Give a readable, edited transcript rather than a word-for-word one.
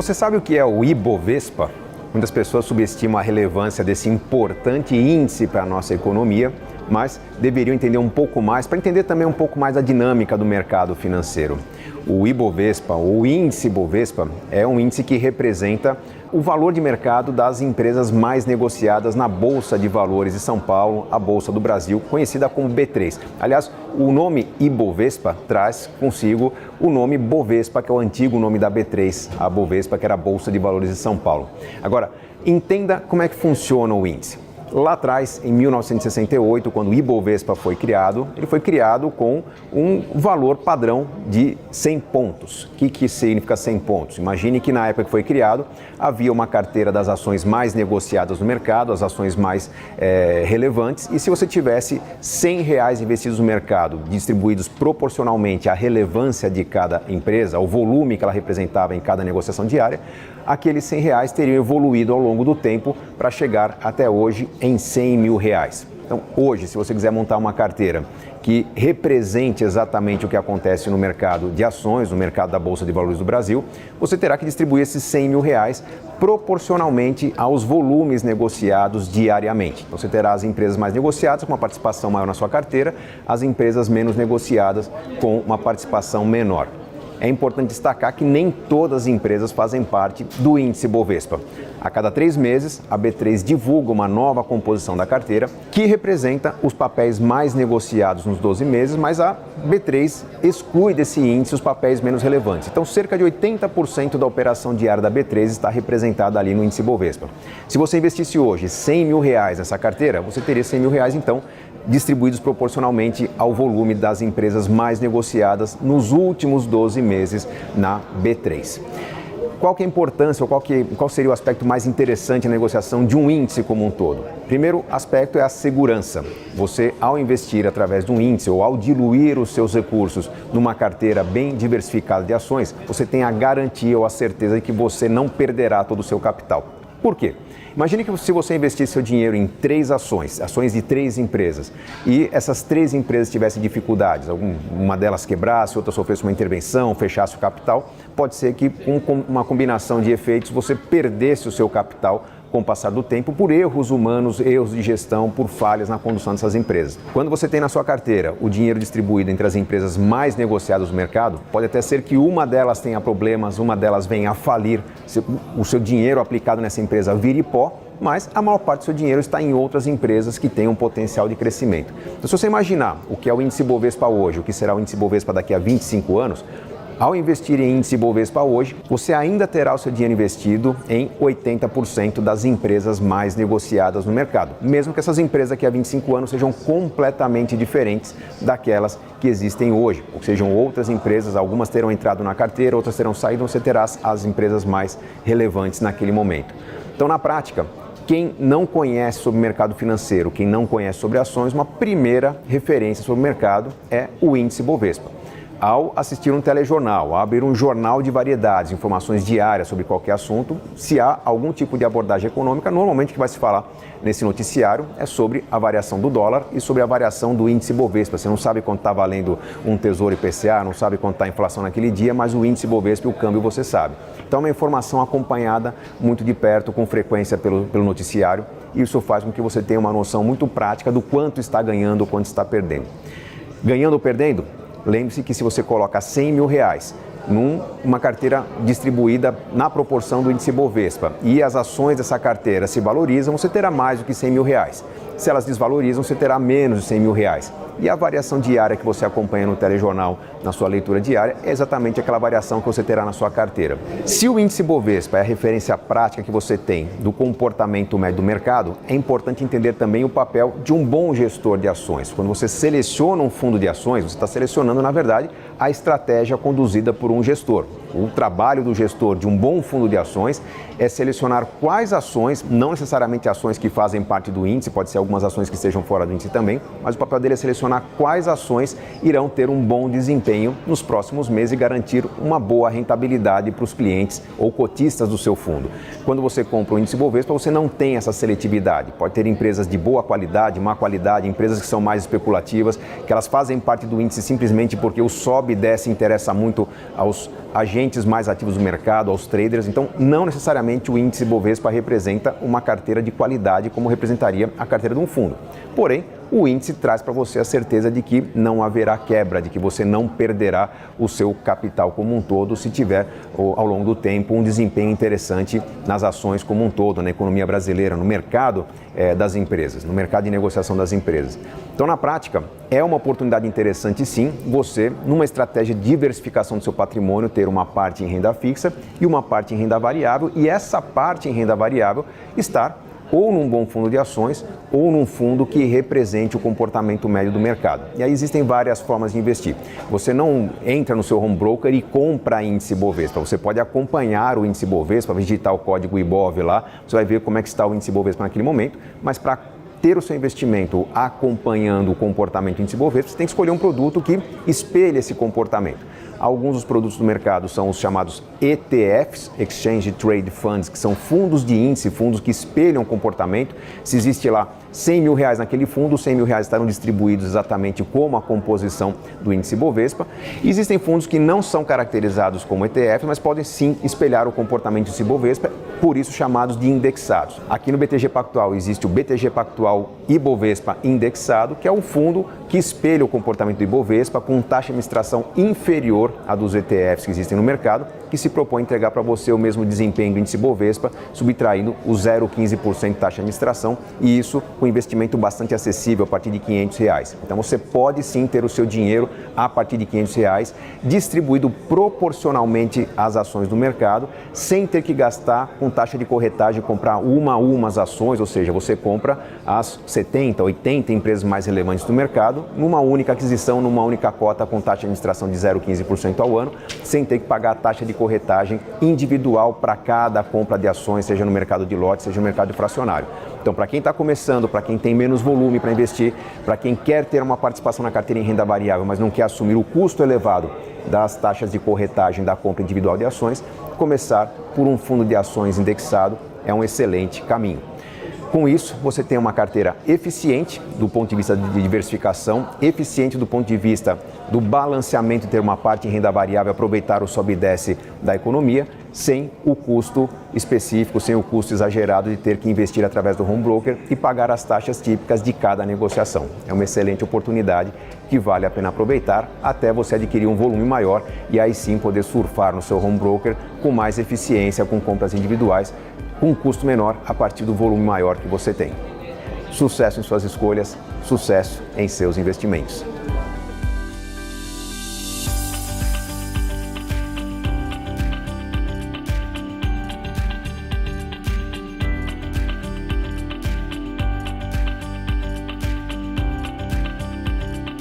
Você sabe o que é o Ibovespa? Muitas pessoas subestimam a relevância desse importante índice para a nossa economia, mas deveriam entender um pouco mais, para entender também um pouco mais a dinâmica do mercado financeiro. O Ibovespa, ou o índice Ibovespa, é um índice que representa o valor de mercado das empresas mais negociadas na Bolsa de Valores de São Paulo, a Bolsa do Brasil, conhecida como B3. Aliás, o nome Ibovespa traz consigo o nome Bovespa, que é o antigo nome da B3, a Bovespa, que era a Bolsa de Valores de São Paulo. Agora, entenda como é que funciona o índice. Lá atrás, em 1968, quando o Ibovespa foi criado, ele foi criado com um valor padrão de 100 pontos. O que significa 100 pontos? Imagine que na época que foi criado, havia uma carteira das ações mais negociadas no mercado, as ações mais relevantes, e se você tivesse R$100 investidos no mercado, distribuídos proporcionalmente à relevância de cada empresa, ao volume que ela representava em cada negociação diária, aqueles R$100 teriam evoluído ao longo do tempo para chegar até hoje em R$100 mil. Então, hoje, se você quiser montar uma carteira que represente exatamente o que acontece no mercado de ações, no mercado da Bolsa de Valores do Brasil, você terá que distribuir esses R$100 mil proporcionalmente aos volumes negociados diariamente. Então, você terá as empresas mais negociadas com uma participação maior na sua carteira, as empresas menos negociadas com uma participação menor. É importante destacar que nem todas as empresas fazem parte do índice Bovespa. A cada 3 meses, a B3 divulga uma nova composição da carteira que representa os papéis mais negociados nos 12 meses, mas a B3 exclui desse índice os papéis menos relevantes. Então, cerca de 80% da operação diária da B3 está representada ali no índice Bovespa. Se você investisse hoje R$100 mil nessa carteira, você teria R$100 mil, então, distribuídos proporcionalmente ao volume das empresas mais negociadas nos últimos 12 meses na B3. Qual que é a importância, ou qual seria o aspecto mais interessante na negociação de um índice como um todo? Primeiro aspecto é a segurança. Você, ao investir através de um índice ou ao diluir os seus recursos numa carteira bem diversificada de ações, você tem a garantia ou a certeza de que você não perderá todo o seu capital. Por quê? Imagine que se você investisse seu dinheiro em 3 ações de 3 empresas, e essas 3 empresas tivessem dificuldades, uma delas quebrasse, outra sofresse uma intervenção, fechasse o capital, pode ser que com uma combinação de efeitos você perdesse o seu capital com o passar do tempo por erros humanos, erros de gestão, por falhas na condução dessas empresas. Quando você tem na sua carteira o dinheiro distribuído entre as empresas mais negociadas do mercado, pode até ser que uma delas tenha problemas, uma delas venha a falir, o seu dinheiro aplicado nessa empresa vire pó, mas a maior parte do seu dinheiro está em outras empresas que têm um potencial de crescimento. Então, se você imaginar o que é o índice Bovespa hoje, o que será o índice Bovespa daqui a 25 anos, ao investir em índice Bovespa hoje, você ainda terá o seu dinheiro investido em 80% das empresas mais negociadas no mercado, mesmo que essas empresas daqui a 25 anos sejam completamente diferentes daquelas que existem hoje, ou sejam outras empresas, algumas terão entrado na carteira, outras terão saído, você terá as empresas mais relevantes naquele momento. Então, na prática, quem não conhece sobre o mercado financeiro, quem não conhece sobre ações, uma primeira referência sobre o mercado é o índice Bovespa. Ao assistir um telejornal, ao abrir um jornal de variedades, informações diárias sobre qualquer assunto, se há algum tipo de abordagem econômica, normalmente o que vai se falar nesse noticiário é sobre a variação do dólar e sobre a variação do índice Bovespa. Você não sabe quanto está valendo um Tesouro IPCA, não sabe quanto está a inflação naquele dia, mas o índice Bovespa e o câmbio você sabe. Então é uma informação acompanhada muito de perto, com frequência pelo noticiário, e isso faz com que você tenha uma noção muito prática do quanto está ganhando ou quanto está perdendo. Ganhando ou perdendo? Lembre-se que se você coloca R$100 mil numa carteira distribuída na proporção do índice Bovespa e as ações dessa carteira se valorizam, você terá mais do que R$100 mil. Se elas desvalorizam, você terá menos de R$100 mil. E a variação diária que você acompanha no telejornal, na sua leitura diária, é exatamente aquela variação que você terá na sua carteira. Se o índice Bovespa é a referência prática que você tem do comportamento médio do mercado, é importante entender também o papel de um bom gestor de ações. Quando você seleciona um fundo de ações, você está selecionando, na verdade, a estratégia conduzida por um gestor. O trabalho do gestor de um bom fundo de ações é selecionar quais ações, não necessariamente ações que fazem parte do índice, pode ser algumas ações que estejam fora do índice também, mas o papel dele é selecionar quais ações irão ter um bom desempenho nos próximos meses e garantir uma boa rentabilidade para os clientes ou cotistas do seu fundo. Quando você compra o índice Bovespa, você não tem essa seletividade. Pode ter empresas de boa qualidade, má qualidade, empresas que são mais especulativas, que elas fazem parte do índice simplesmente porque o sobe sobe e desce interessa muito aos agentes mais ativos do mercado, aos traders. Então, não necessariamente o índice Bovespa representa uma carteira de qualidade como representaria a carteira de um fundo. Porém, o índice traz para você a certeza de que não haverá quebra, de que você não perderá o seu capital como um todo se tiver, ao longo do tempo, um desempenho interessante nas ações como um todo, na economia brasileira, no mercado das empresas, no mercado de negociação das empresas. Então, na prática, é uma oportunidade interessante, sim, você, numa estratégia de diversificação do seu patrimônio, ter uma parte em renda fixa e uma parte em renda variável, e essa parte em renda variável estar ou num bom fundo de ações ou num fundo que represente o comportamento médio do mercado. E aí existem várias formas de investir. Você não entra no seu home broker e compra índice Bovespa. Você pode acompanhar o índice Bovespa, digitar o código IBOV lá, você vai ver como é que está o índice Bovespa naquele momento, mas para ter o seu investimento acompanhando o comportamento do índice Bovespa, você tem que escolher um produto que espelhe esse comportamento. Alguns dos produtos do mercado são os chamados ETFs, Exchange Trade Funds, que são fundos de índice, fundos que espelham o comportamento. Se existe lá 100 mil reais naquele fundo, 100 mil reais estarão distribuídos exatamente como a composição do índice Bovespa. E existem fundos que não são caracterizados como ETF, mas podem sim espelhar o comportamento do índice Bovespa, por isso chamados de indexados. Aqui no BTG Pactual existe o BTG Pactual Ibovespa Indexado, que é um fundo que espelha o comportamento do Ibovespa com taxa de administração inferior à dos ETFs que existem no mercado, que se propõe a entregar para você o mesmo desempenho do índice Bovespa, subtraindo o 0,15% de taxa de administração, e isso com investimento bastante acessível a partir de R$500. Então você pode sim ter o seu dinheiro a partir de R$500 distribuído proporcionalmente às ações do mercado, sem ter que gastar com taxa de corretagem, comprar uma a uma as ações, ou seja, você compra as 70, 80 empresas mais relevantes do mercado numa única aquisição, numa única cota com taxa de administração de 0,15% ao ano, sem ter que pagar a taxa de corretagem individual para cada compra de ações, seja no mercado de lote, seja no mercado de fracionário. Então, para quem está começando, para quem tem menos volume para investir, para quem quer ter uma participação na carteira em renda variável, mas não quer assumir o custo elevado das taxas de corretagem da compra individual de ações, começar por um fundo de ações indexado é um excelente caminho. Com isso, você tem uma carteira eficiente do ponto de vista de diversificação, eficiente do ponto de vista do balanceamento, ter uma parte em renda variável, aproveitar o sobe e desce da economia, sem o custo específico, sem o custo exagerado de ter que investir através do home broker e pagar as taxas típicas de cada negociação. É uma excelente oportunidade que vale a pena aproveitar até você adquirir um volume maior e aí sim poder surfar no seu home broker com mais eficiência, com compras individuais, com um custo menor a partir do volume maior que você tem. Sucesso em suas escolhas, sucesso em seus investimentos.